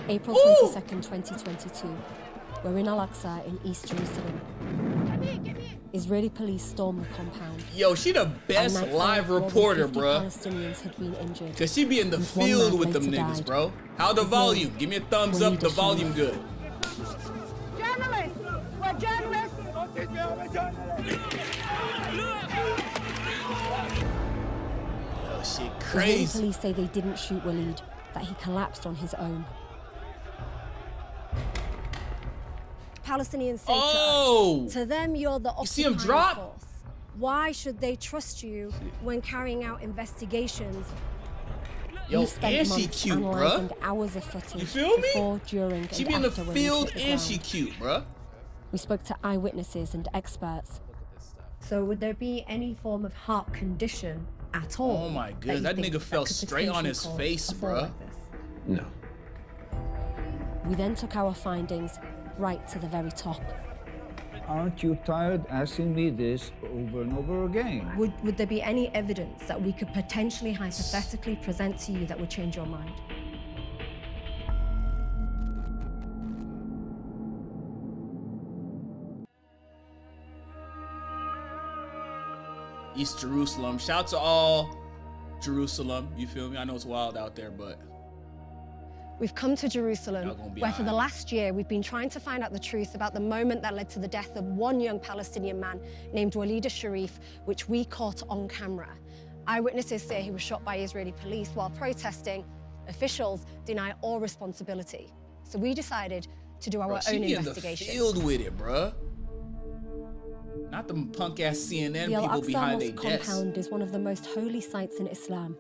April 22nd, 2022. We're in al-Aqsa in East Jerusalem. Israeli police storm the compound. Yo, she the best live reporter, bruh. Palestinians had been injured. Cause she be in the field with them niggas, bro. How the volume? Give me a thumbs up, the volume good. Journalists! We're journalists! Yo, shit Israeli crazy. police say they didn't shoot Walid, that he collapsed on his own. Palestinians say to them, you're the occupying force. Why should they trust you when carrying out investigations? Yo, We've spent and she months cute, analyzing bruh. hours of footage You feel me? before, during, She and be in the after when field hit the and she ground. cute, bruh. We spoke to eyewitnesses and experts. So would there be any form of heart condition at all? Oh my goodness, that nigga fell straight on his face, bruh. No. We then took our findings right to the very top. Aren't you tired asking me this over and over again? Would there be any evidence that we could potentially hypothetically present to you that would change your mind? East Jerusalem. Shout to all Jerusalem. You feel me? I know it's wild out there, but We've come to Jerusalem, where for the last year we've been trying to find out the truth about the moment that led to the death of one young Palestinian man named Walid al-Sharif, which we caught on camera. Eyewitnesses say he was shot by Israeli police while protesting. Officials deny all responsibility. So we decided to do our own investigation. She in the field with it, bruh. Not them punk-ass CNN the people behind their al-Aqsa desks. compound is one of the most holy sites in Islam.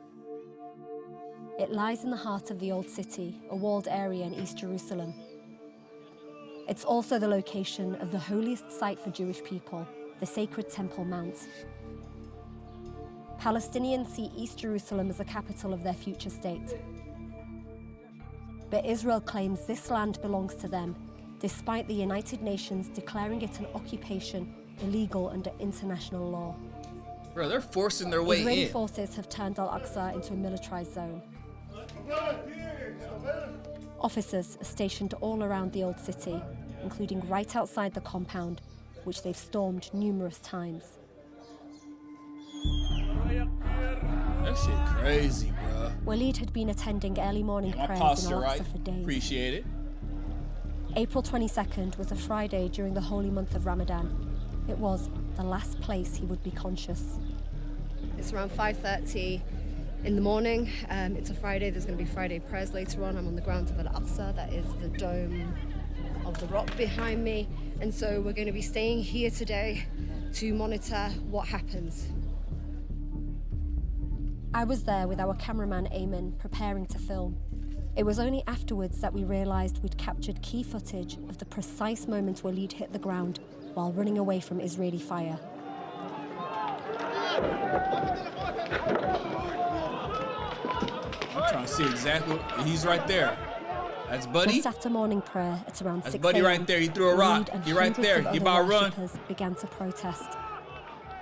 It lies in the heart of the Old City, a walled area in East Jerusalem. It's also the location of the holiest site for Jewish people, the sacred Temple Mount. Palestinians see East Jerusalem as the capital of their future state. But Israel claims this land belongs to them, despite the United Nations declaring it an occupation illegal under international law. Bro, they're forcing their way Israeli in. forces have turned al-Aqsa into a militarized zone. Officers are stationed all around the old city, including right outside the compound, which they've stormed numerous times. That shit crazy, bro. Walid had been attending early morning prayers in al-Aqsa for days. Appreciate it. April 22nd was a Friday during the holy month of Ramadan. It was the last place he would be conscious. It's around 5:30 in the morning. It's a Friday. There's going to be Friday prayers later on. I'm on the grounds of al-Aqsa. That is the dome of the rock behind me. And so we're going to be staying here today to monitor what happens. I was there with our cameraman Eamon, preparing to film. It was only afterwards that we realized we'd captured key footage of the precise moment Walid hit the ground while running away from Israeli fire. I'm trying to see exactly. He's right there. That's Buddy. Just after morning prayer at around 6 That's Buddy right there. He threw a rock. He right there. He about to run. Began to protest,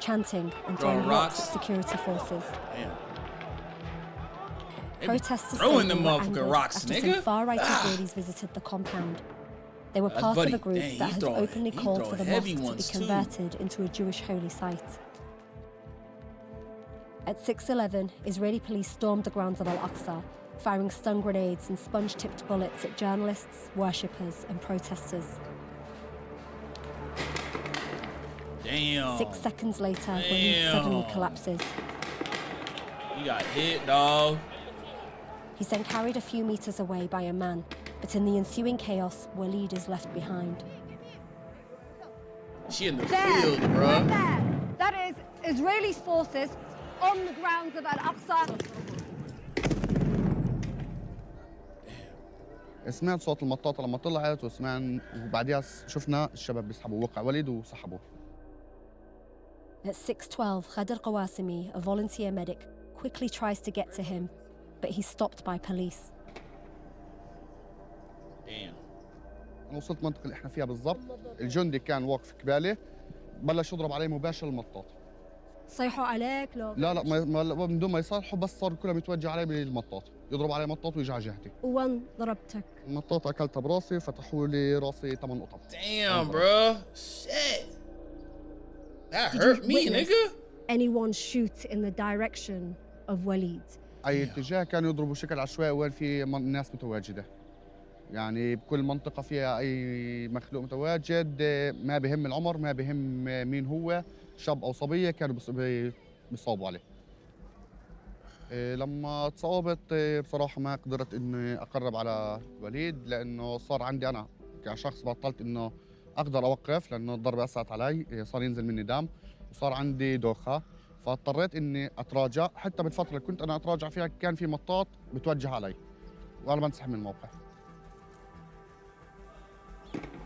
chanting and Throwing throwing rocks at security forces. Damn. Protesters throwing say them they were motherfucking angered rocks, after nigga. some far-right Israelis visited the compound. They were part of a group that has openly called for the mosque to be converted into a Jewish holy site. At 6:11, Israeli police stormed the grounds of al-Aqsa, firing stun grenades and sponge-tipped bullets at journalists, worshippers, and protesters. Damn. 6 seconds later, Walid suddenly collapses. You got hit, dog. He's then carried a few meters away by a man, but in the ensuing chaos, Walid is left behind. She in the field, bro. There. That is Israeli forces on the grounds of al-Aqsa. سمعت صوت المطاطة لما طلعت وبعديها شفنا الشباب بيسحبوا وقع وليد وسحبوا. At 6:12, Khader Qawasimi, a volunteer medic, quickly tries to get to him, but he's stopped by police. Damn. أنا وصلت المنطقة اللي إحنا فيها بالضبط، الجندي كان واقف قبالي، بلش يضرب علي مباشر المطاط. صيحوا عليك لو لا لا من دون ما يصالحوا، بس صار كلهم يتوجه علي بالمطاط، يضرب علي مطاط ويجي على جهتي. وين ضربتك؟ المطاط اكلتها براسي، فتحوا لي راسي 8 قطع. Damn, bro. Shit. That Did hurt you me, witness nigga. anyone shoot in the direction of Walid? اي اتجاه كانوا يضربوا بشكل عشوائي وين في ناس متواجده. يعني بكل منطقه فيها اي مخلوق متواجد، ما بهم العمر، ما بهم مين هو، شاب او صبيه، كانوا بيصابوا عليه. لما تصابت بصراحه ما قدرت اني اقرب على وليد، لانه صار عندي انا كشخص بطلت انه اقدر اوقف، لانه الضرب اثرت علي، صار ينزل مني دم وصار عندي دوخه، فاضطريت اني اتراجع. حتى بالفتره اللي كنت انا اتراجع فيها كان في مطاط بتوجه علي وانا بنسحب من الموقع.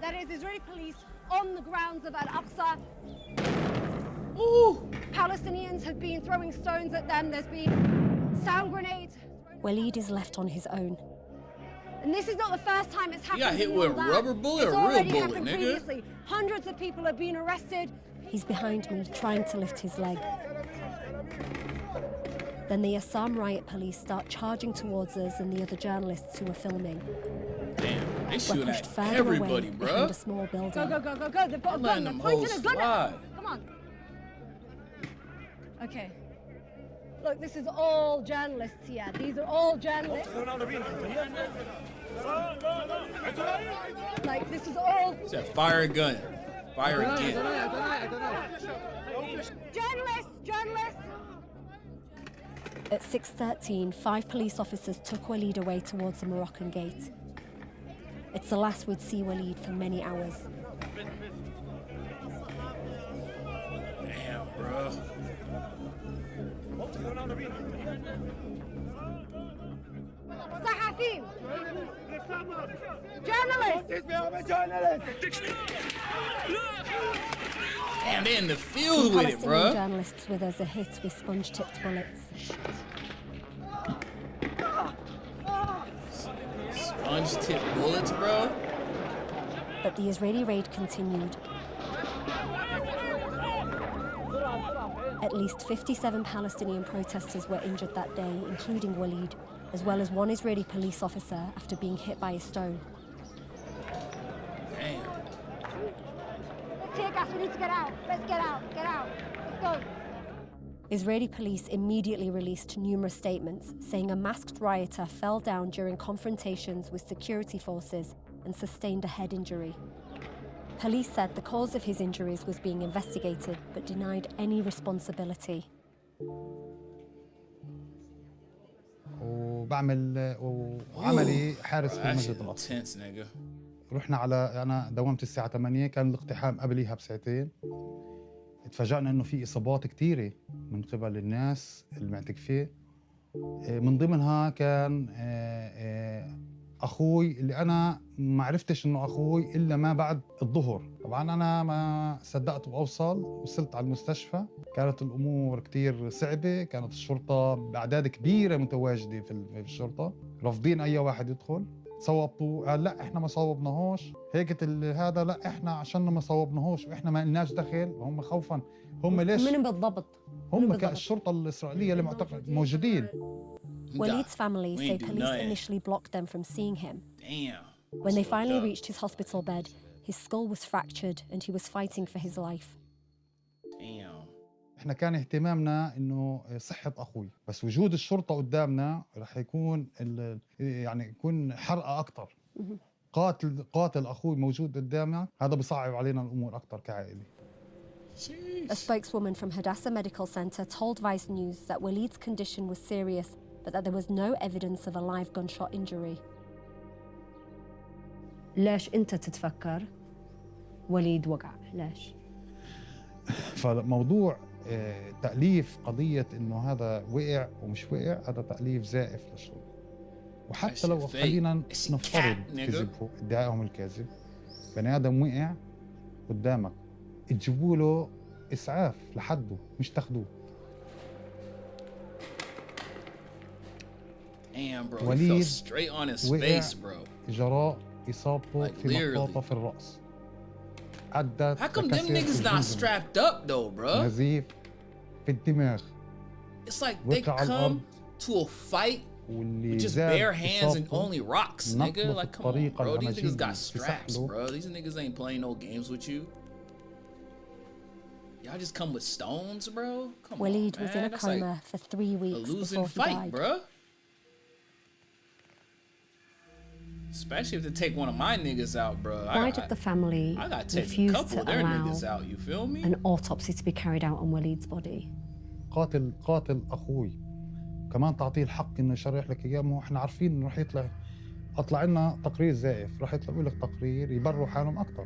That is Israeli police on the grounds of al-Aqsa. Ooh. Palestinians have been throwing stones at them. There's been sound grenades. Walid is left on his own. And this is not the first time it's happened. got hit in with your a land. rubber bullet It's or a real already bullet, happened nigga? previously. Hundreds of people have been arrested. He's behind me, trying to lift his leg. Then the Assam riot police start charging towards us and the other journalists who are filming. Damn, they We're shooting pushed at further everybody, away bro. behind a small building. Go, go, go, go, go. They've got I'm a gun. letting They're them pointing hoes a gun at slide. us. Come on. Okay. Look, this is all journalists here. These are all journalists. Like, this is all Said fire a gun. Fire again. journalists. At 6:13, 5 police officers took Walid away towards the Moroccan gate. It's the last we'd see Walid for many hours. Damn, bro. صحفيين. Journalists. Damn, they in the field with it, Palestinian bro. journalists with us are hit with sponge-tipped bullets. Sponge-tip bullets, bro. But the Israeli raid continued. At least 57 Palestinian protesters were injured that day, including Walid, as well as one Israeli police officer after being hit by a stone. Damn. Tear gas. We need to get out. Let's get out. Get out. Let's go. Israeli police immediately released numerous statements, saying a masked rioter fell down during confrontations with security forces and sustained a head injury. Police said the cause of his injuries was being investigated, but denied any responsibility. وعملي حارس في That المسجد shit الأقصى. intense, nigga. رحنا أنا داومت الساعة 8، كان الاقتحام قبليها بساعتين. اتفاجأنا إنه في إصابات كتيرة من قبل الناس المعتكفة. من ضمنها كان أخوي اللي أنا ما عرفتش إنه أخوي إلا ما بعد الظهر. طبعاً أنا ما صدقت وأوصل، وصلت على المستشفى. كانت الأمور كتير صعبة، كانت الشرطة بأعداد كبيرة متواجدة في الشرطة، رافضين أي واحد يدخل. صوبوا، قال لا إحنا ما صوبناهوش، هيك هذا لا إحنا عشان ما صوبناهوش وإحنا ما لناش دخل. هم خوفاً، هم ليش؟ من بالضبط؟ هم الشرطة الإسرائيلية اللي معتقد موجودين. Walid's family We say ain't do police nothing. initially blocked them from seeing him. Damn. When they That's finally fucked up. reached his hospital bed, his skull was fractured and he was fighting for his life. Damn. احنا كان اهتمامنا انه صحة اخوي، بس وجود الشرطة قدامنا رح يكون يعني يكون حرقة اكثر. قاتل اخوي موجود قدامنا، هذا بصعب علينا الامور اكثر كعائلة. A spokeswoman from Hadassah Medical Center told Vice News that Walid's condition was serious, but that there was no evidence of a live gunshot injury. ليش أنت تتفكر وليد وقع؟ ليش؟ فموضوع تأليف قضية إنه هذا وقع ومش وقع، هذا تأليف زائف للشرطة. وحتى لو خلينا نفترض كذبه، ادعائهم الكاذب، بني آدم وقع قدامك تجيبوا له إسعاف لحده، مش تاخدوه. Damn, bro. He fell وليد straight on his وقع face, bro. جراء إصابته Like في literally. مطاطة في الرأس. أدت How come them لكسر niggas not الجنجمة. strapped up though, bro? نزيف في الدماغ It's like they وقع على الأرض come to a fight واللي with just زاد bare hands and إصابته only rocks, nigga. نقله Like, في come on, الطريقة bro. These niggas الهمجية got في straps, سحله. bro. These niggas ain't playing no games with you. Y'all just come with stones, bro? Come Walid on, was man. in a That's coma like for 3 a weeks losing before he fight, died. bro. Especially if they take one of my niggas out, bro. Why did the family I gotta take a refuse couple to of their allow niggas out, you feel me? an autopsy to be carried out on Walid's body? قاتل اخوي كمان تعطيه الحق انه يشرح لك اياه. ما احنا عارفين انه رح اطلع لنا تقرير زائف، رح يطلعوا لك تقرير يبروا حالهم اكثر.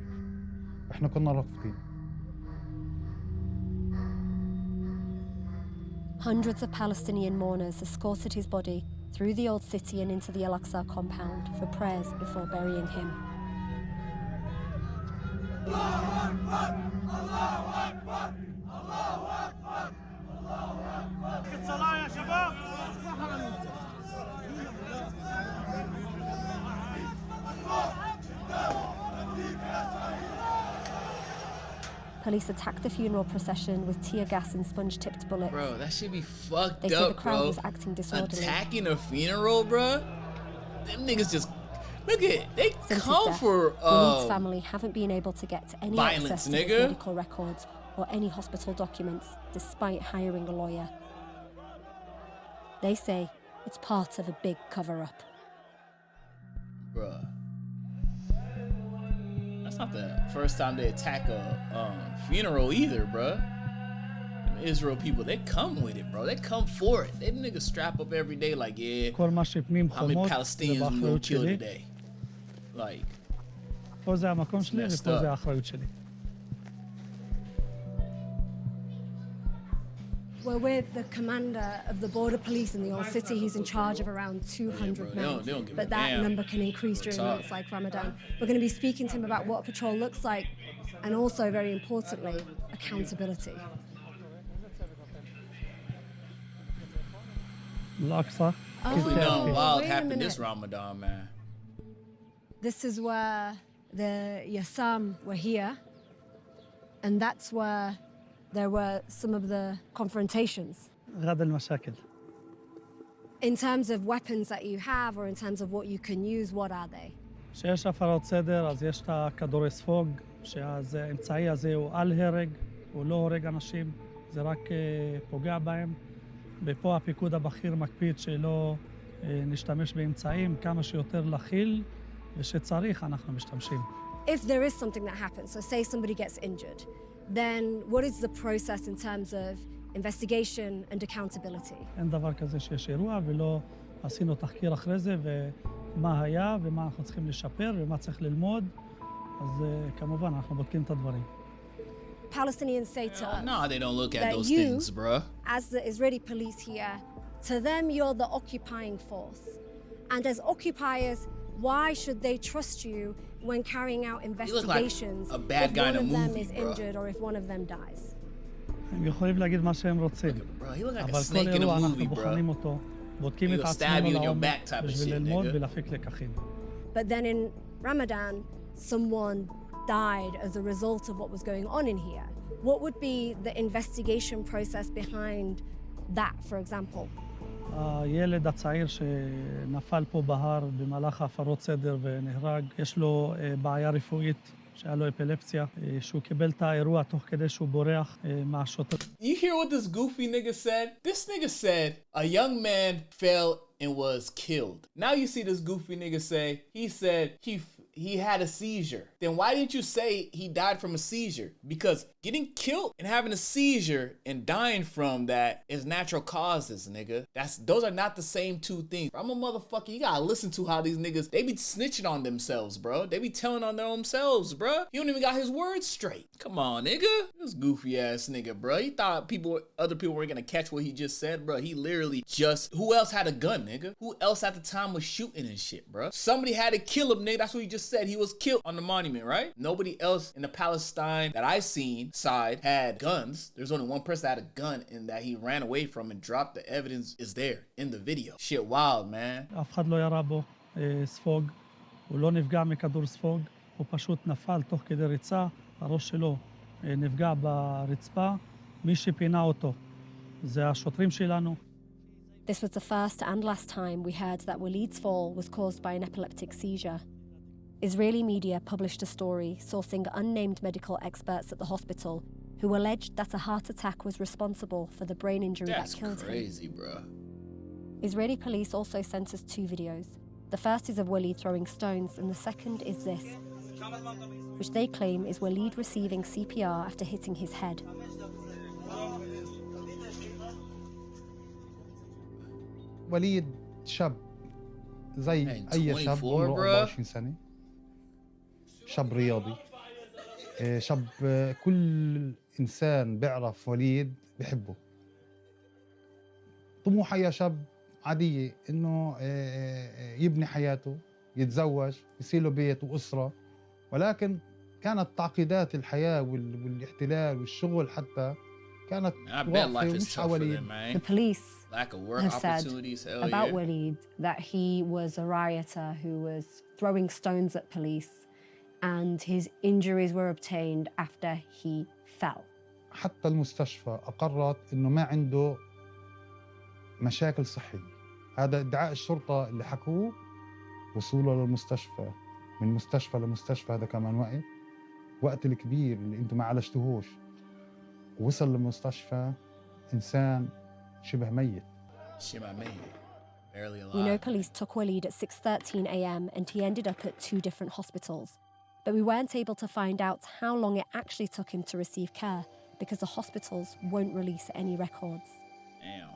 احنا كنا رافضين. Hundreds of Palestinian mourners escorted his body through the old city and into the al-Aqsa compound for prayers before burying him. Police attacked the funeral procession with tear gas and sponge-tipped bullets. Bro, that should be fucked They say the up, crowd bro. was acting disorderly. Attacking a funeral, bro? Them niggas just... Look at it. They Since his come death, for Walid's family haven't been able to get any violence, access to his nigga. medical records or any hospital documents, despite hiring a lawyer. They say it's part of a big cover-up. Bruh. That's not the first time they attack a funeral either, bruh. Them Israel people, they come with it, bro. They come for it. Them niggas strap up every day like, yeah, כל מה שפנים how many חומות זה Palestinians we gonna באחריות kill שלי. today? Like, פה זה המקום שלי messed ופה up. זה האחריות שלי. We're with the commander of the border police in the old city. He's in charge of around 200 bro, men. they don't give a But that damn. number can increase during talk. months like Ramadan. We're going to be speaking to him about what patrol looks like and also, very importantly, accountability. الأقصى hopefully Oh, nothing wild wait a happened minute. this Ramadan, man. This is where the Yassam were here, and that's where there were some of the confrontations. غدا المشاكل. In terms of weapons that you have or in terms of what you can use, what are they? כשיש הפרות סדר אז יש את הכדורי ספוג, שהאמצעי הזה הוא על הרג, הוא לא הורג אנשים, זה רק פוגע בהם. ופה הפיקוד הבכיר מקפיד שלא נשתמש באמצעים, כמה שיותר לכיל, ושצריך אנחנו משתמשים. If there is something that happens, so say somebody gets injured, then what is the process in terms of investigation and accountability? אין דבר כזה שיש אירוע ולא עשינו תחקיר אחרי זה ומה היה ומה אנחנו צריכים לשפר ומה צריך ללמוד. אז כמובן אנחנו בודקים את הדברים. Palestinians say to us No, they don't look at that those you, things, bruh. as the Israeli police here, to them you're the occupying force. And as occupiers, why should they trust you when carrying out look like investigations a bad if guy one in a of them movie, is bro. injured or if one of them dies? הם יכולים להגיד מה שהם רוצים, Bro, he look like a אבל snake כל in a אירוע אנחנו movie, bro. בוחנים אותו, בודקים את He'll stab עצמנו you in your לעומק back type of בשביל shit, ללמוד nigga. ולהפיק לקחים. But then in Ramadan, someone died as a result of what was going on in here. What would be the investigation process behind that, for example? הילד הצעיר שנפל פה בהר במהלך הפרות סדר ונהרג, יש לו בעיה רפואית, שהיה לו אפילפסיה, שהוא קיבל את האירוע תוך כדי שהוא בורח מהשוטר. You hear what this goofy nigga said? This nigga said a young man fell and was killed. Now you see this goofy nigga say, he said he had a seizure. Then why didn't you say he died from a seizure? Because getting killed and having a seizure and dying from that is natural causes, nigga. Those are not the same two things. I'm a motherfucker. You gotta listen to how these niggas, they be snitching on themselves, bro. They be telling on their own selves, bro. He don't even got his words straight. Come on, nigga. This goofy ass nigga, bro. He thought other people were gonna catch what he just said, bro. He literally who else had a gun, nigga? Who else at the time was shooting and shit, bro? Somebody had to kill him, nigga. That's what he just said. He was killed on the monument, right? Nobody else in the Palestine that I've seen side had guns. There's only one person that had a gun and that he ran away from and dropped. The evidence is there in the video. Shit wild, man. אף אחד לא ירה בו ספוג, הוא לא נפגע מכדור ספוג, הוא פשוט נפל תוך כדי ריצה, הראש שלו נפגע ברצפה, מי שפינה אותו זה השוטרים שלנו. This was the first and last time we heard that Walid's fall was caused by an epileptic seizure. Israeli media published a story sourcing unnamed medical experts at the hospital who alleged that a heart attack was responsible for the brain injury That's that killed crazy, him. bro. Israeli police also sent us 2 videos. The first is of Walid throwing stones, and the second is this, which they claim is Walid receiving CPR after hitting his head. وليد شاب زي Man, أي شاب 24 عمره bro. 24 سنة، شاب رياضي، شاب كل إنسان بيعرف وليد بحبه. طموحه يا شاب عادية إنه يبني حياته، يتزوج، يصير له بيت وأسرة، ولكن كانت تعقيدات الحياة والاحتلال والشغل حتى كانت I bet واقفة life is ومش tough على for وليد. them, man. The police Lack of work have said opportunities, hell about yeah. Walid that he was a rioter who was throwing stones at police and his injuries were obtained after he fell. حتى المستشفى أقرت إنه ما عنده مشاكل صحية. هذا ادعاء الشرطة اللي حكوه. وصوله للمستشفى، من مستشفى لمستشفى، هذا كمان وقت الكبير اللي انتم ما عالجتوهوش. وصل للمستشفى إنسان شبه ميت. Shit, my man. Barely alive. We know police took Walid at 6:13 a.m. and he ended up at 2 different hospitals. But we weren't able to find out how long it actually took him to receive care because the hospitals won't release any records. Damn.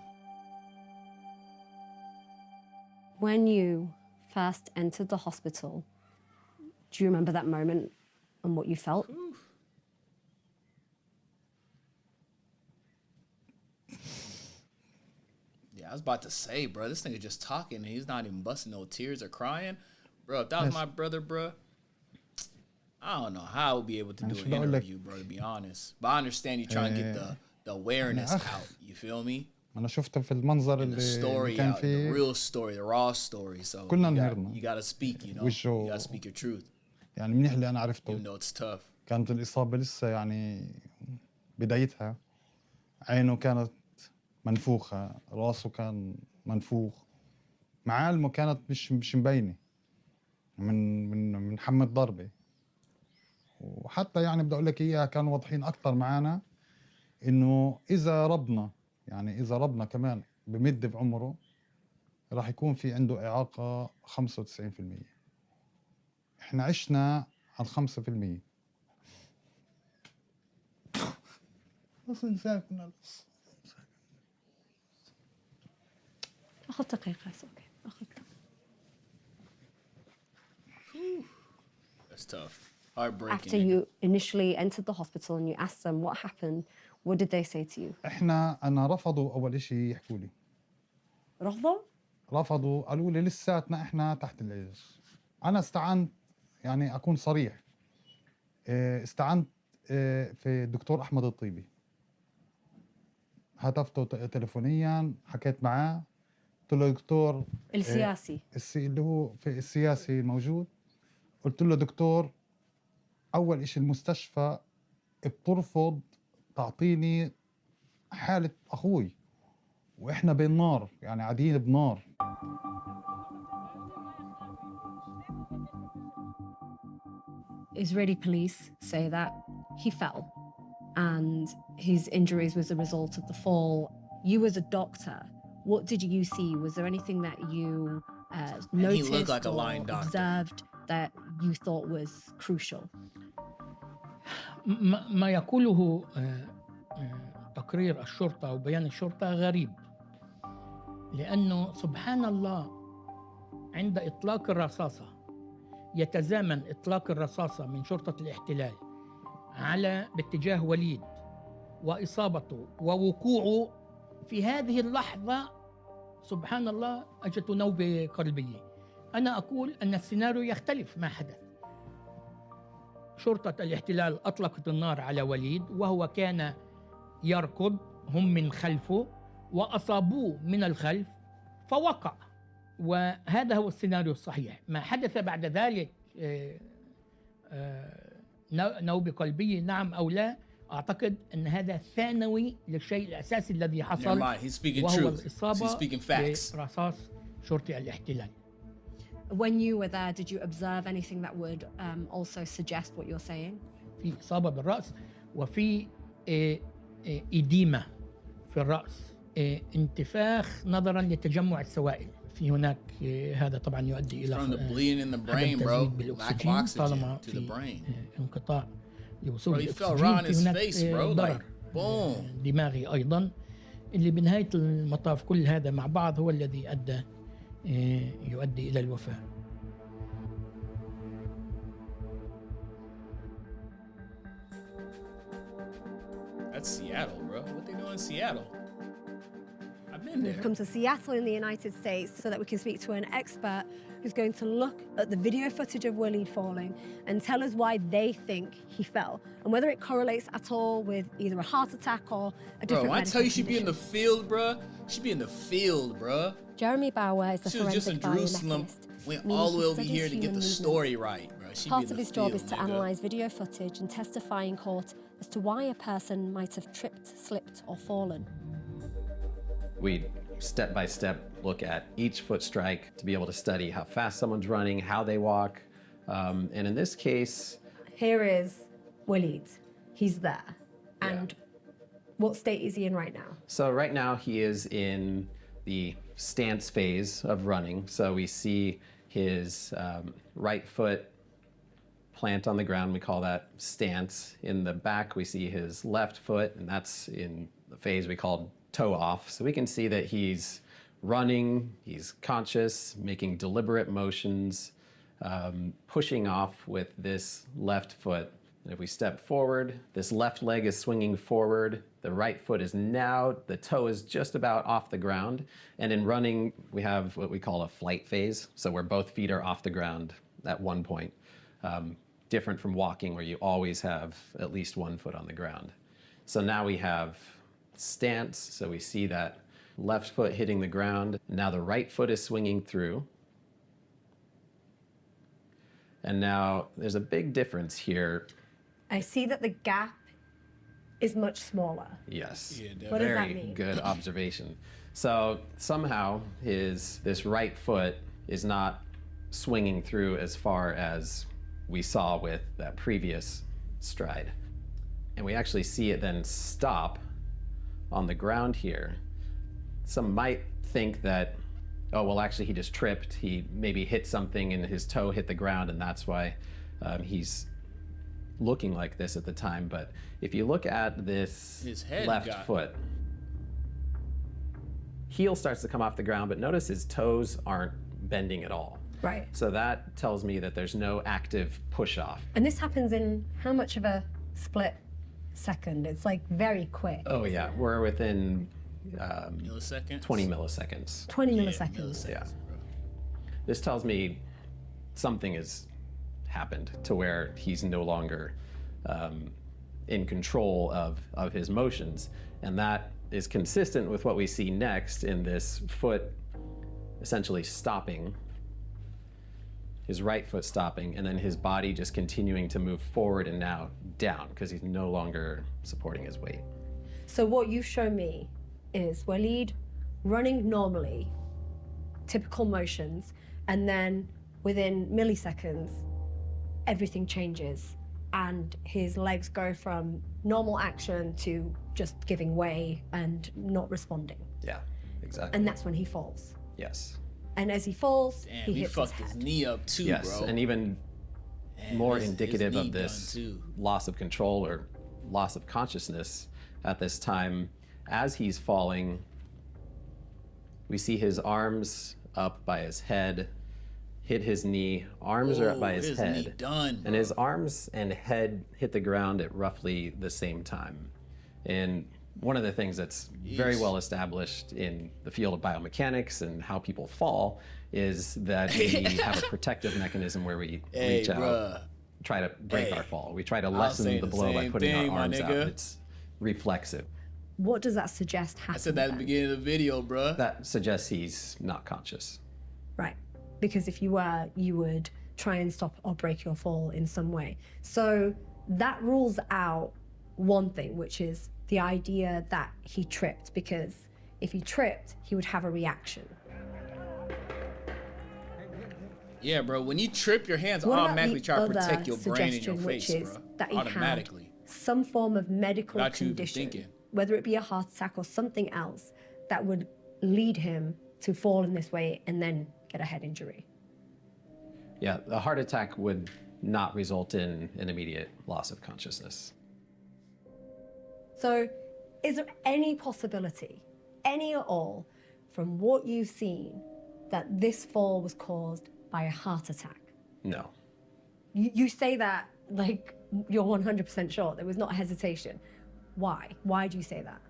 When you first entered the hospital, do you remember that moment and what you felt? Yeah, I was about to say, bro, this nigga just talking and he's not even busting no tears or crying. Bro, if that was my brother, bro, I don't know how I would be able to do an interview, bro, to be honest. But I understand you trying to get the awareness out, you feel me? أنا شفته في المنظر And the اللي story كان out, the فيه. real story, the raw story. So كلنا انهرنا. you gotta speak, you know? وشه- You gotta speak your truth, يعني منيح اللي أنا عرفته. even though it's tough. كانت الإصابة لسه يعني بدايتها. عينه كانت منفوخة، راسه كان منفوخ، معالمه كانت مش مبينة من حم الضربة. وحتى يعني بدي أقول لك إياها كانوا واضحين أكتر معانا إنه إذا ربنا كمان بمد بعمره راح يكون في عنده إعاقة 95%. إحنا عشنا على 5%. بس إنسان كنا أخذ دقيقة أوكي أخذ. That's tough. Heartbreaking. After you initially entered the hospital and you asked them what happened, what did they say to you? أنا رفضوا أول إشي يحكوا لي. رفضوا قالوا لي لساتنا إحنا تحت العلاج. أنا استعنت يعني أكون صريح. استعنت في الدكتور أحمد الطيبي. هاتفته تلفونيا، حكيت معاه، قلت له دكتور السياسي اللي هو في السياسي موجود. قلت له دكتور، أول إشي المستشفى بترفض تعطيني حالة أخوي وإحنا بين نار، يعني قاعدين بنار. Israeli police say that he fell and his injuries was a result of the fall. You as a doctor, what did you see? Was there anything that you noticed he looked like a or lying doctor. observed that you thought was crucial? ما يقوله تقرير الشرطة أو بيان الشرطة غريب، لأنه سبحان الله عند إطلاق الرصاصة يتزامن إطلاق الرصاصة من شرطة الاحتلال باتجاه وليد وإصابته ووقوعه في هذه اللحظة. سبحان الله أجت نوبة قلبية. أنا أقول أن السيناريو يختلف ما حدث. شرطة الاحتلال أطلقت النار على وليد وهو كان يركض، هم من خلفه وأصابوه من الخلف فوقع، وهذا هو السيناريو الصحيح. ما حدث بعد ذلك نوبة قلبية نعم أو لا، أعتقد أن هذا ثانوي للشيء الأساسي الذي Never حصل، mind. He's speaking وهو truth. الإصابة He's speaking facts. برصاص شرطي الاحتلال. When you were there, did you observe anything that would also suggest what you're saying? في إصابة بالرأس وفي إديمة في الرأس، انتفاخ نظرا لتجمع السوائل. في هناك هذا طبعا يؤدي إلى From the bleeding in the brain, عدم bro. تزويد Lack of بالأكسجين طالما oxygen to the في brain. انقطاع لوصول Bro, he fell الأكسجين. right on في his هناك face, bro. ضرر Like, boom. دماغي أيضا، اللي بنهاية المطاف كل هذا مع بعض هو الذي يؤدي إلى الوفاة. That's Seattle, bro. What they doing in Seattle? I've been We've there. come to Seattle in the United States so that we can speak to an expert who's going to look at the video footage of Walid falling and tell us why they think he fell and whether it correlates at all with either a heart attack or a different Bro, when I tell you she'd be in the condition. field, bro, she'd be in the field, bro. Jeremy Bauer is a She was just in forensic Jerusalem, biomechanist, went meaning all the way he over studies here to get human the movement. story right, bro. She'd be Part in of the his job field, is to nigga. analyse video footage and testify in court as to why a person might have tripped, slipped, or fallen. We step by step look at each foot strike to be able to study how fast someone's running, how they walk. And in this case, Here is Walid. He's there. And what state is he in right now? so right now he is in the stance phase of running. So we see his right foot plant on the ground. We call that stance. In the back, we see his left foot, and that's in the phase we call toe off. So we can see that he's running, he's conscious, making deliberate motions, pushing off with this left foot. And if we step forward, this left leg is swinging forward. The right foot is now, the toe is just about off the ground. And in running, we have what we call a flight phase. So where both feet are off the ground at one point. Different from walking where you always have at least one foot on the ground. So now we have stance. So we see that left foot hitting the ground. Now the right foot is swinging through. And now there's a big difference here. I see that the gap is much smaller. Yes. Yeah, What does that Very mean? good observation. So somehow this right foot is not swinging through as far as we saw with that previous stride. And we actually see it then stop on the ground here. Some might think that, oh, well, actually he just tripped. He maybe hit something and his toe hit the ground, and that's why he's looking like this at the time. But if you look at this His head left got- foot, heel starts to come off the ground, but notice his toes aren't bending at all. Right. So that tells me that there's no active push off. And this happens in how much of a split second? It's like very quick. Oh yeah, we're within Milliseconds? 20 milliseconds. 20 Yeah, milliseconds. Yeah. bro. This tells me something has happened to where he's no longer in control of his motions. And that is consistent with what we see next in this foot essentially stopping, his right foot stopping, and then his body just continuing to move forward and now down because he's no longer supporting his weight. So what you've shown me is Walid running normally, typical motions, and then within milliseconds, everything changes and his legs go from normal action to just giving way and not responding. Yeah, exactly. And that's when he falls. Yes. And as he falls, Damn, he he hits his fucked his head. knee up too, Yes, bro. and even Damn, more his indicative knee of this done, too. loss of control or loss of consciousness at this time. As he's falling, we see his arms up by his head, hit his knee, arms are up by his knee head. done, And his arms and head hit the ground at roughly the same time. And one of the things that's very well established in the field of biomechanics and how people fall is that we have a protective mechanism where we reach out, bruh. try to break Hey, our fall. We try to was lessen saying the the blow by same putting thing, our my arms out. nigga. It's reflexive. What does that suggest happened? I said that at the then? beginning of the video, bro. That suggests he's not conscious. Right. Because if you were, you would try and stop or break your fall in some way. So that rules out one thing, which is the idea that he tripped, because if he tripped, he would have a reaction. Yeah, bro. When you trip, your hands What about automatically the try to other protect your brain and your suggestion, face, which is bro. that he Automatically. had some form of medical Without you even condition, thinking. whether it be a heart attack or something else, that would lead him to fall in this way and then get a head injury? Yeah, a heart attack would not result in an immediate loss of consciousness. So is there any possibility, any at all, from what you've seen, that this fall was caused by a heart attack? No. You say that like you're 100% sure. There was not hesitation. Why? Why do you say that?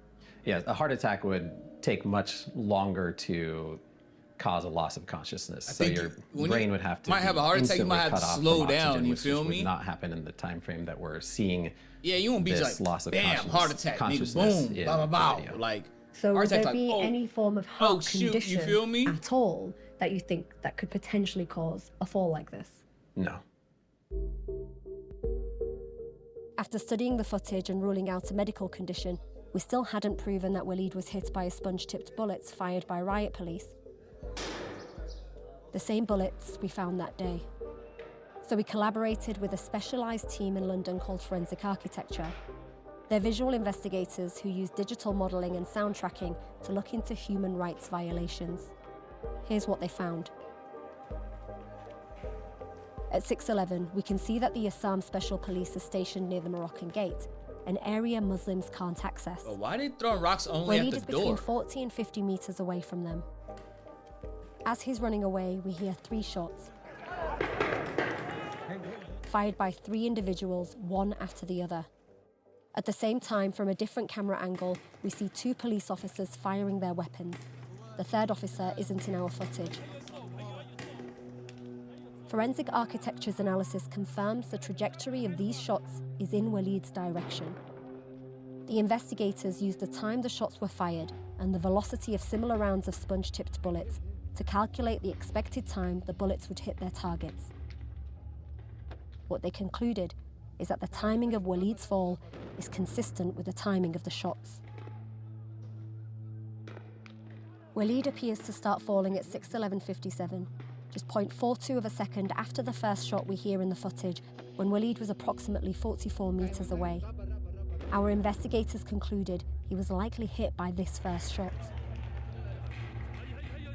Yeah, a heart attack would take much longer to cause a loss of consciousness. So think your when brain you would have to might have a heart attack, you might instantly have to cut off slow from down, oxygen, you which feel me? would not happen in the time frame that we're seeing. Yeah, you won't be this like, loss of bam, consciousness- heart attack, nigga, consciousness boom, in blah, blah, the blah. video. Like, So heart would there attack, be like, any form of heart oh, shoot, you condition feel me? at all that you think that could potentially cause a fall like this? No. After studying the footage and ruling out a medical condition, we still hadn't proven that Walid was hit by a sponge-tipped bullets fired by riot police. The same bullets we found that day. So we collaborated with a specialised team in London called Forensic Architecture. They're visual investigators who use digital modelling and sound tracking to look into human rights violations. Here's what they found. At 611, we can see that the Assam Special Police is stationed near the Moroccan Gate, an area Muslims can't access. But why are they throwing rocks only Walid at is the between door? 40 and 50 metres away from them. As he's running away, we hear 3 shots, fired by 3 individuals, one after the other. At the same time, from a different camera angle, we see 2 police officers firing their weapons. The 3rd officer isn't in our footage. Forensic Architecture's analysis confirms the trajectory of these shots is in Walid's direction. The investigators used the time the shots were fired and the velocity of similar rounds of sponge-tipped bullets to calculate the expected time the bullets would hit their targets. What they concluded is that the timing of Walid's fall is consistent with the timing of the shots. Walid appears to start falling at 6:11:57, just 0.42 of a second after the first shot we hear in the footage, when Walid was approximately 44 metres away. Our investigators concluded he was likely hit by this first shot.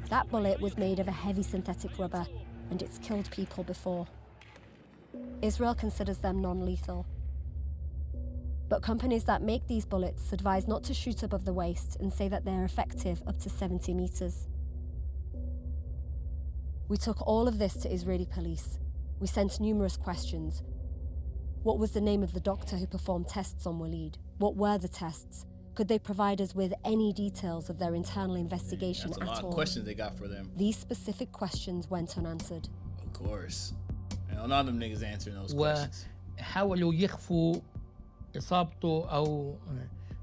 That bullet was made of a heavy synthetic rubber, and it's killed people before. Israel considers them non-lethal. But companies that make these bullets advise not to shoot above the waist and say that they're effective up to 70 metres. We took all of this to Israeli police. We sent numerous questions. What was the name of the doctor who performed tests on Walid? What were the tests? Could they provide us with any details of their internal investigation That's a at lot all? of questions they got for them. These specific questions went unanswered. Of course. And none of them niggas answering those questions. وحاولوا يخفوا إصابته أو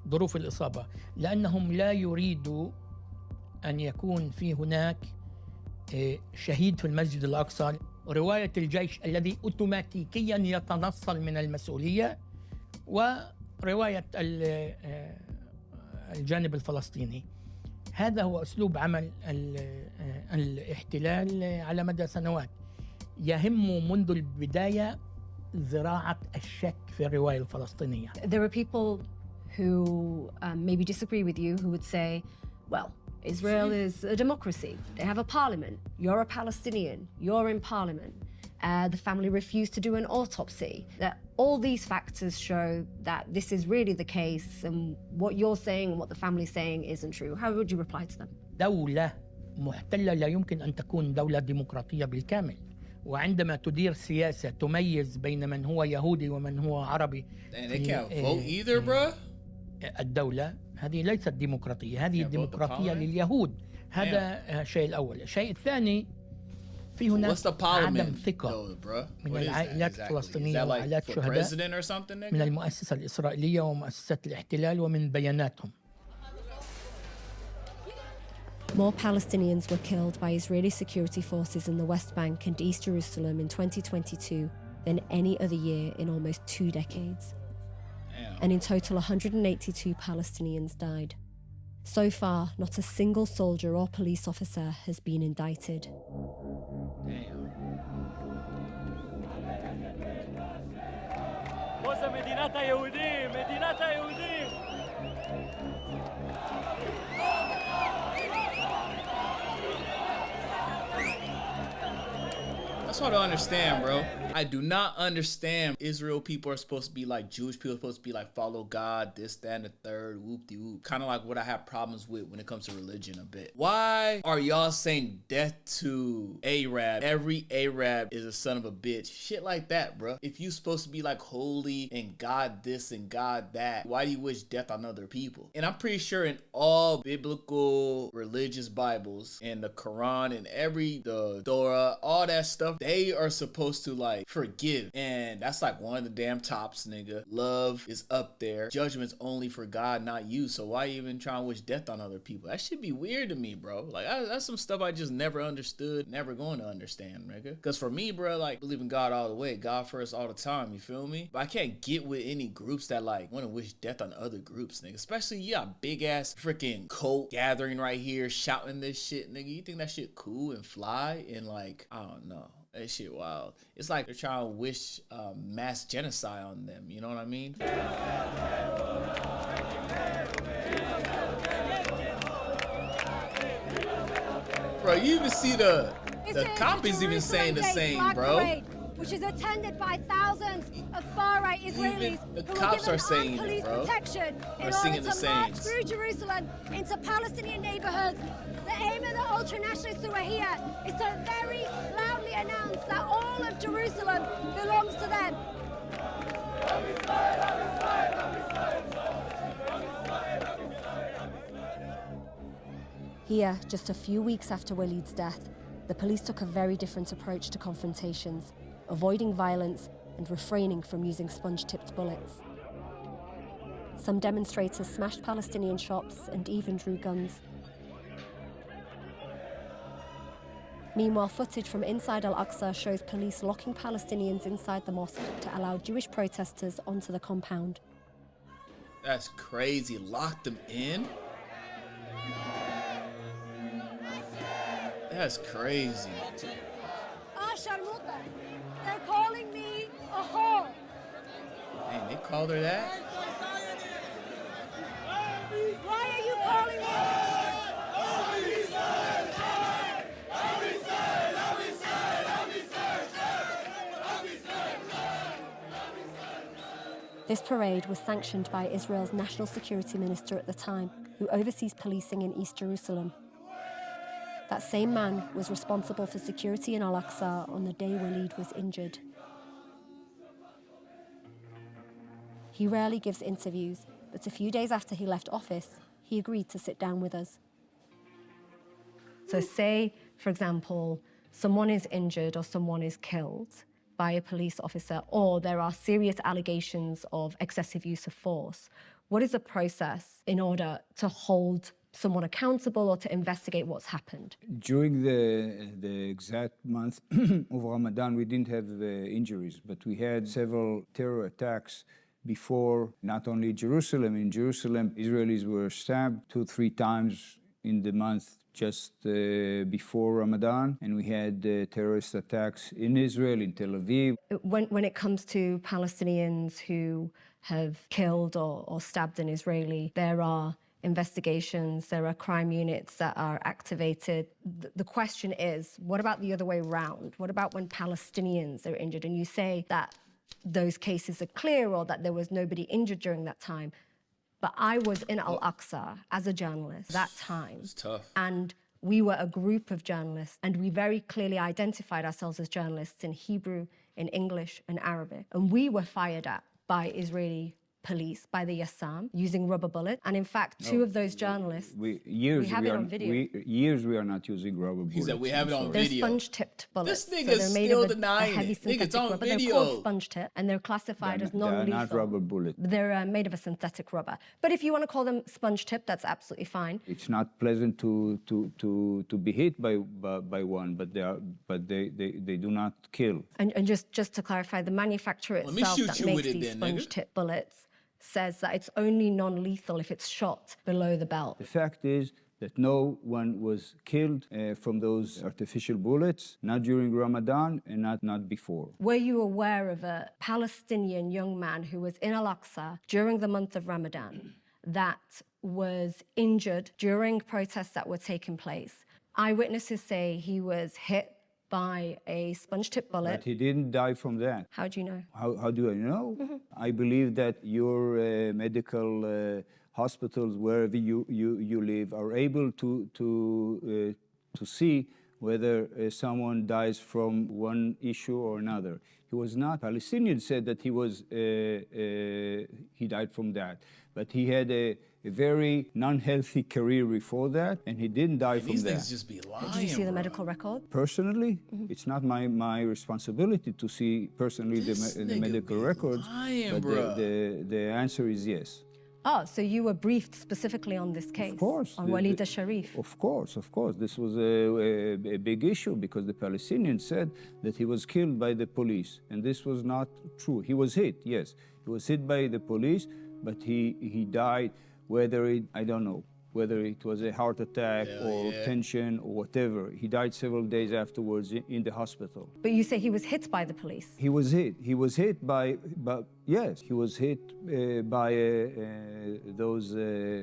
ظروف الإصابة لأنهم لا يريدوا أن يكون في هناك شهيد في المسجد الأقصى. رواية الجيش الذي أوتوماتيكيا يتنصل من المسؤولية، ورواية الجانب الفلسطيني. هذا هو أسلوب عمل الاحتلال على مدى سنوات. يهم منذ البداية زراعة الشك في الرواية الفلسطينية. There are people who maybe disagree with you, who would say, well, Israel is a democracy. They have a parliament. You're a Palestinian. You're in parliament. The family refused to do an autopsy. That all these factors show that this is really the case, and what you're saying and what the family's saying isn't true. How would you reply to them? دولة محتلة لا يمكن أن تكون دولة ديمقراطية بالكامل. وعندما تدير سياسة تميز بين من هو يهودي ومن هو عربي And they can't vote either, bro. الدولة هذه ليست ديمقراطية، هذه الديمقراطية لليهود. هذا الشيء الأول. الشيء الثاني في هناك عدم ثقة من العائلات الفلسطينية وعائلات الشهداء من المؤسسة الإسرائيلية ومؤسسة الاحتلال ومن بياناتهم. More Palestinians were killed by Israeli security forces in the West Bank and East Jerusalem in 2022 than any other year in almost 2 decades. and in total 182 Palestinians died. So far, not a single soldier or police officer has been indicted. Damn. That's what I don't understand, bro. I do not understand. Israel people are supposed to be like Jewish people are supposed to be like follow God, this, that, and the third, whoop-de-whoop. Kind of like what I have problems with when it comes to religion a bit. Why are y'all saying death to Arab? Every Arab is a son of a bitch. Shit like that, bro. If you supposed to be like holy and God this and God that, why do you wish death on other people? And I'm pretty sure in all biblical religious Bibles and the Quran and the Torah, all that stuff, they are supposed to like forgive, and that's like one of the damn tops, nigga. Love is up there. Judgment's only for God, not you. So why even try and wish death on other people? That should be weird to me, bro. Like that's some stuff I just never understood, never going to understand, nigga. Because for me, bro, like believe in God all the way, God first all the time. You feel me? But I can't get with any groups that like want to wish death on other groups, nigga. Especially big ass freaking cult gathering right here, shouting this shit, nigga. You think that shit cool and fly and like I don't know. That shit wild. It's like they're trying to wish mass genocide on them. You know what I mean? Bro, you even see the copies even saying the same, bro. Which is attended by thousands of far-right Israelis the who cops are are saying police it, bro. protection in singing order the to march same. through Jerusalem into Palestinian neighborhoods. The aim of the ultra-nationalists who are here is to very loudly announce that all of Jerusalem belongs to them. Here, just a few weeks after Walid's death, the police took a very different approach to confrontations, avoiding violence and refraining from using sponge-tipped bullets. Some demonstrators smashed Palestinian shops and even drew guns. Meanwhile, footage from inside al-Aqsa shows police locking Palestinians inside the mosque to allow Jewish protesters onto the compound. That's crazy. Locked them in? That's crazy. Sharmuta. They're calling me a whore. Dang, they called her that? Why are you calling me? This parade was sanctioned by Israel's national security minister at the time, who oversees policing in East Jerusalem. That same man was responsible for security in al-Aqsa on the day Walid was injured. He rarely gives interviews, but a few days after he left office, he agreed to sit down with us. So say, for example, someone is injured or someone is killed by a police officer, or there are serious allegations of excessive use of force. What is the process in order to hold someone accountable or to investigate what's happened? During the exact month of Ramadan, we didn't have injuries, but we had several terror attacks before, not only Jerusalem. In Jerusalem, Israelis were stabbed 2 or 3 times in the month just before Ramadan, and we had terrorist attacks in Israel, in Tel Aviv. When it comes to Palestinians who have killed or stabbed an Israeli, there are investigations, there are crime units that are activated. The question is, what about the other way around? What about when Palestinians are injured? And you say that those cases are clear or that there was nobody injured during that time. But I was in al-Aqsa as a journalist that time. It's tough. And we were a group of journalists, and we very clearly identified ourselves as journalists in Hebrew, in English, and Arabic. And we were fired at by Israeli police, by the Yassam, using rubber bullets. And in fact, 2 of those journalists, we have it on video. We are not using rubber bullets. He said we have it on They're video. sponge-tipped bullets. This nigga's they're made still of a denying heavy it. Nigga, synthetic it's on rubber. video. They're called sponge-tip, and they're classified as non-lethal. They're not rubber bullets. They're made of a synthetic rubber. But if you want to call them sponge-tip, that's absolutely fine. It's not pleasant to be hit by one, but they do not kill. And just to clarify, the manufacturer Let me itself shoot that you makes with it these then, nigga. sponge-tip bullets says that it's only non-lethal if it's shot below the belt. The fact is that no one was killed from those artificial bullets, not during Ramadan and not before. Were you aware of a Palestinian young man who was in al-Aqsa during the month of Ramadan that was injured during protests that were taking place? Eyewitnesses say he was hit by a sponge-tip bullet. But he didn't die from that. How do you know? How do I know? I believe that your medical hospitals, wherever you live, are able to see whether someone dies from one issue or another. He was not. Palestinians said that he died from that, but he had a very non-healthy career before that, and he didn't die from These that. niggas just be lying. Did you see the bro. medical record? Personally, it's not my responsibility to see personally the medical records, lying, but bro. the answer is yes. Oh, so you were briefed specifically on this case? Of course. On Walid al-Sharif? Of course. This was a big issue because the Palestinians said that he was killed by the police, and this was not true. He was hit, yes. He was hit by the police, but he died, I don't know, whether it was a heart attack or tension or whatever. He died several days afterwards in the hospital. But you say he was hit by the police? He was hit. He was hit by yes, he was hit by those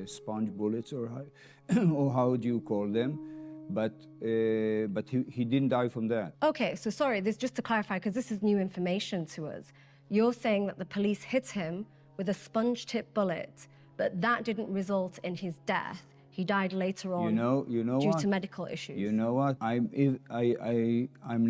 sponge bullets, or how do you call them? But he didn't die from that. Okay, so sorry, this just to clarify, because this is new information to us. You're saying that the police hit him with a sponge-tip bullet, but that didn't result in his death. He died later on due to medical issues. You know what? I'm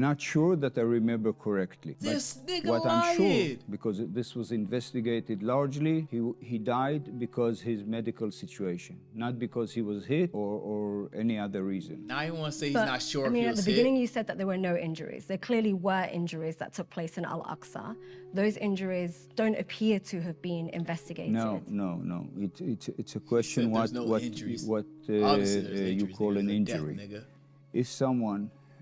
not sure that I remember correctly. This nigga what I'm sure, lied. because this was investigated largely, he died because his medical situation, not because he was hit or any other reason. Now you want to say he's But, not sure I mean, if he at was the beginning hit. you said that there were no injuries. There clearly were injuries that took place in al-Aqsa. Those injuries don't appear to have been investigated. No. It's a question there's no injuries. what Obviously, there's you injuries, call nigga. an There's death, injury. nigga. If someone,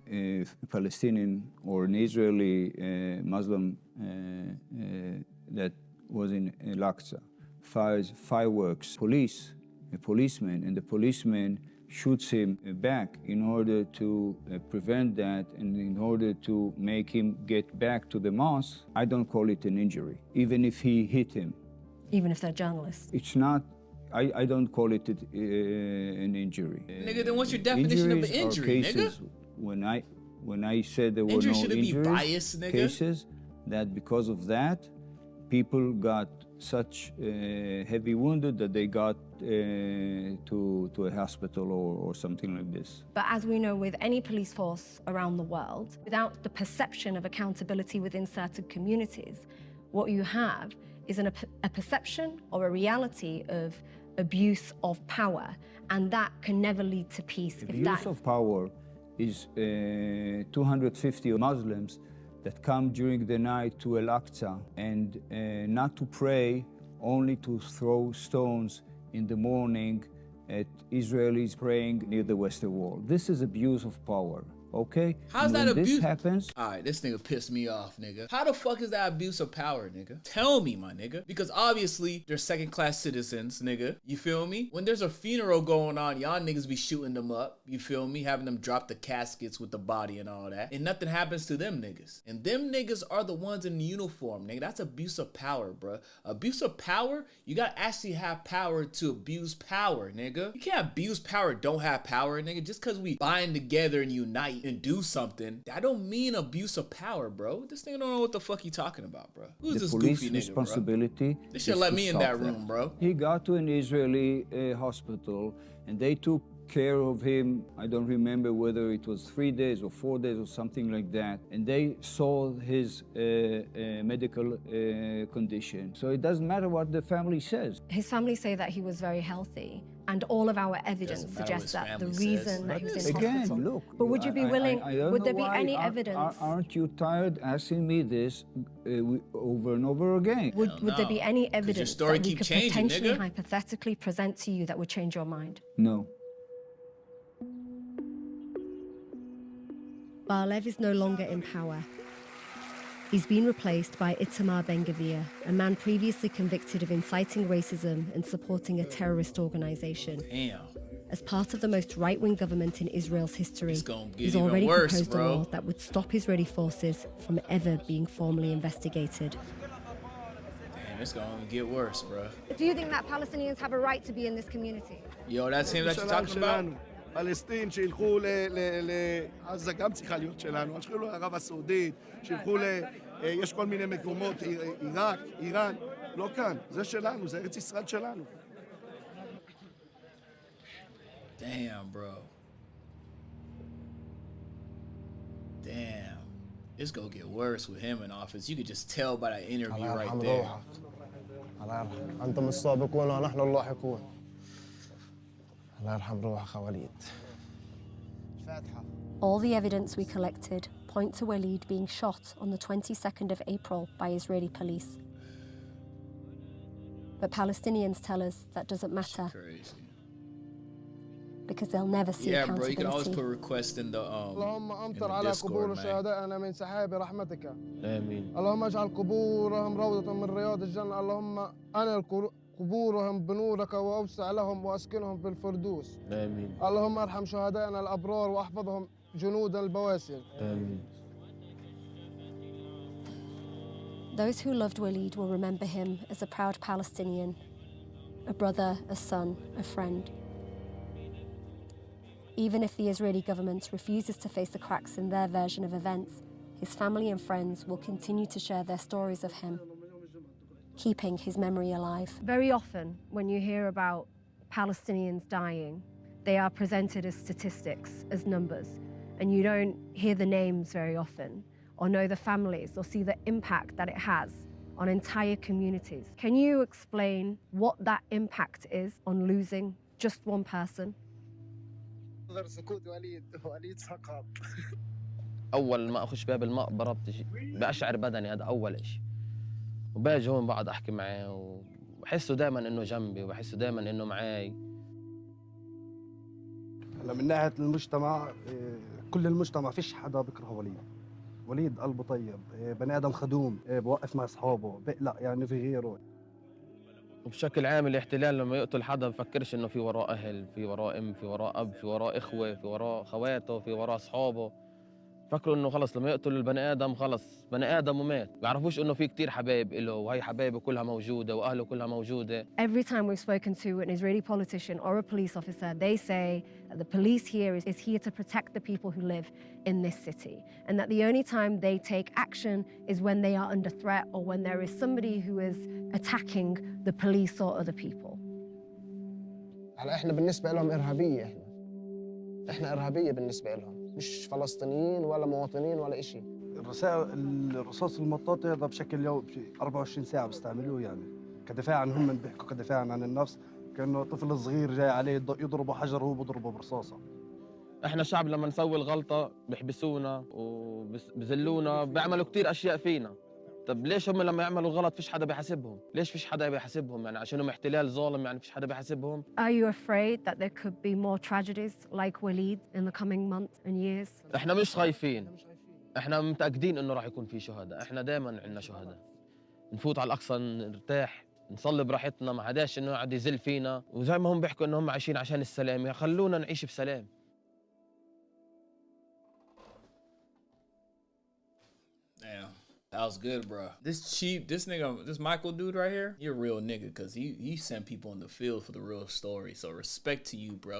a Palestinian or an Israeli Muslim that was in al-Aqsa, fires fireworks, a policeman, and the policeman shoots him back in order to prevent that and in order to make him get back to the mosque, I don't call it an injury, even if he hit him. Even if they're journalists. It's not, I don't call it an injury. Nigga, then what's your definition of an Injuries are injury, cases, nigga? When I said there were Injury no shouldn't be injuries, biased, nigga. cases that because of that, people got such heavy wounded that they got to a hospital or something like this. But as we know with any police force around the world, without the perception of accountability within certain communities, what you have is a perception or a reality of abuse of power, and that can never lead to peace. Abuse of power is 250 Muslims that come during the night to al-Aqsa and not to pray, only to throw stones in the morning at Israelis praying near the Western Wall. This is abuse of power. Okay? How's And that when abuse? this happens, All right, this nigga pissed me off, nigga. How the fuck is that abuse of power, nigga? Tell me, my nigga. Because obviously, they're second-class citizens, nigga. You feel me? When there's a funeral going on, y'all niggas be shooting them up. You feel me? Having them drop the caskets with the body and all that. And nothing happens to them niggas. And them niggas are the ones in uniform, nigga. That's abuse of power, bruh. Abuse of power, you gotta actually have power to abuse power, nigga. You can't abuse power, don't have power, nigga. Just because we bind together and unite and do something, that don't mean abuse of power, bro. This nigga don't know what the fuck he talking about, bro. Who's the this police goofy nigga, responsibility bro? They should is let to me in stop that room, bro. He got to an Israeli hospital and they took care of him. I don't remember whether it was 3 days or 4 days or something like that. And they saw his medical condition. So it doesn't matter what the family says. His family say that he was very healthy, and all of our evidence Doesn't matter what suggests his that the family reason says. that he was in Again, hospital. look. But would you be willing? I don't Would there know be why. any evidence? Aren't you tired asking me this over and over again? Would there be any your evidence story that we keep could changing, potentially, nigga. hypothetically present to you that would change your mind? No. Bar-Lev is no longer in power. He's been replaced by Itamar Ben-Gvir, a man previously convicted of inciting racism and supporting a terrorist organization. Damn. As part of the most right-wing government in Israel's history, It's gonna get he's even already worse, proposed bro. a law that would stop Israeli forces from ever being formally investigated. Damn, it's gonna get worse, bro. Do you think that Palestinians have a right to be in this community? Yo, that's him that you're talking about? פלסטין שילכו לעזה גם צריכה להיות שלנו, שילכו לערב הסעודית, שילכו יש כל מיני מקומות, עיראק, איראן, לא כאן, זה שלנו, זה ארץ ישראל שלנו. Damn, bro. Damn. It's gonna get worse with him in office. You could just tell by that interview right there. الله يرحم أنتم السابقون ونحن اللاحقون. الله يرحم روحك وليد. All the evidence we collected point to Walid being shot on the 22nd of April by Israeli police. But Palestinians tell us that doesn't matter Crazy. because they'll never see Yeah, bro, you can always accountability. put requests in the اللهم in أمطر the على Discord, قبور man. شهدائنا من سحاب رحمتك. آمين. اللهم اجعل قبورهم روضة من رياض الجنة. اللهم أنل قبورهم بنورك وأوسع لهم وأسكنهم في الفردوس. آمين. اللهم ارحم شهدائنا الأبرار وأحفظهم جنود البواسل. آمين. Those who loved Walid will remember him as a proud Palestinian, a brother, a son, a friend. Even if the Israeli government refuses to face the cracks in their version of events, his family and friends will continue to share their stories of him, keeping his memory alive. Very often, when you hear about Palestinians dying, they are presented as statistics, as numbers, and you don't hear the names very often, or know the families, or see the impact that it has on entire communities. Can you explain what that impact is on losing just one person? سكوت وليد سقط. اول ما اخش باب المقبره بأشعر بدني، هذا اول شيء. وباجي هون بقعد احكي معاه وبحسه دائما انه جنبي وبحسه دائما انه معي. هلا من ناحية المجتمع، كل المجتمع فيش حدا بيكره وليد. وليد قلبه طيب، بني آدم خدوم، بوقف مع أصحابه، بقلق يعني في غيره. وبشكل عام الاحتلال لما يقتل حدا بفكرش انه في وراه اهل، في وراه ام، في وراه اب، في وراه اخوه، في وراه خواته، في وراه اصحابه. فكروا انه خلص لما يقتل البني ادم خلص بني ادم ومات، ما بيعرفوش انه في كتير حبايب له وهي حبايبه كلها موجوده واهله كلها موجوده. Every time we've spoken to an Israeli politician or a police officer, they say that the police here is here to protect the people who live in this city, and that the only time they take action is when they are under threat or when there is somebody who is attacking the police or other people. هلا احنا بالنسبة لهم إرهابية، احنا إرهابية بالنسبة لهم، مش فلسطينيين ولا مواطنين ولا إشي. الرصاص المطاطي هذا بشكل يوم 24 ساعة بيستعملوه، يعني كدفاع عنهم، بيحكوا كدفاع عن النفس، كأنه طفل صغير جاي عليه يضربه حجر وهو بضربه برصاصة. احنا شعب لما نسوي الغلطه بيحبسونا وبذلونا، بيعملوا كتير اشياء فينا. طب ليش هم لما يعملوا غلط فيش حدا بيحاسبهم؟ ليش فيش حدا بيحاسبهم؟ يعني عشانهم احتلال ظالم يعني فيش حدا بيحاسبهم؟ Are you afraid that there could be more tragedies like Walid in the coming months and years? احنا مش خايفين، احنا متاكدين انه راح يكون في شهداء، احنا دائما عندنا شهداء. نفوت على الاقصى نرتاح، نصلي براحتنا، ما حداش انه يقعد يذل فينا، وزي ما هم بيحكوا انه هم عايشين عشان السلام، يا خلونا نعيش بسلام. Damn. That was good, bro. This nigga, this Michael dude right here, you're a real nigga because he sent people in the field for the real story. So respect to you, bro.